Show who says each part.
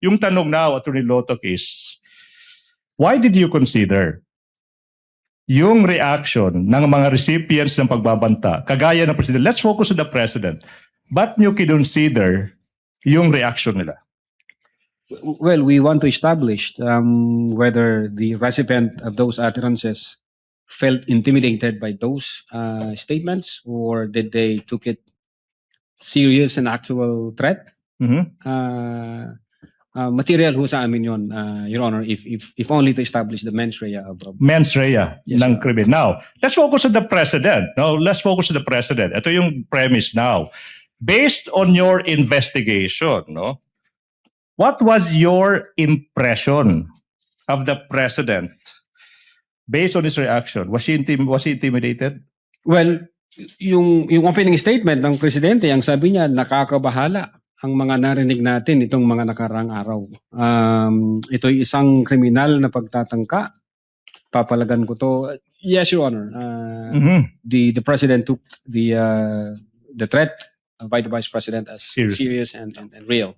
Speaker 1: Yung tanong now, Attorney Lotok, is, why did you consider yung reaction ng mga recipients ng pagbabanta, kagaya ng President? Let's focus on the President. Ba't nyo kinonsider yung reaction nila?
Speaker 2: Well, we want to establish whether the recipient of those utterances felt intimidated by those statements, or did they took it serious and actual threat. Material ho sa amin yun, Your Honor, if only to establish the mens rea of
Speaker 1: Mens rea
Speaker 2: Yes,
Speaker 1: ng
Speaker 2: sir.
Speaker 1: krimen. Now, let's focus on the President. No, let's focus on the President. Ito yung premise now. Based on your investigation, no, what was your impression of the President based on his reaction? Was he intimidated?
Speaker 2: Well, yung opening statement ng presidente, ang sabi niya, nakakabahala ang mga narinig natin itong mga nakaraang araw. Ito'y isang kriminal na pagtatangka. Papalagan ko to. Yes, Your Honor. The president took the threat by the Vice President as
Speaker 1: Serious.
Speaker 2: serious and real.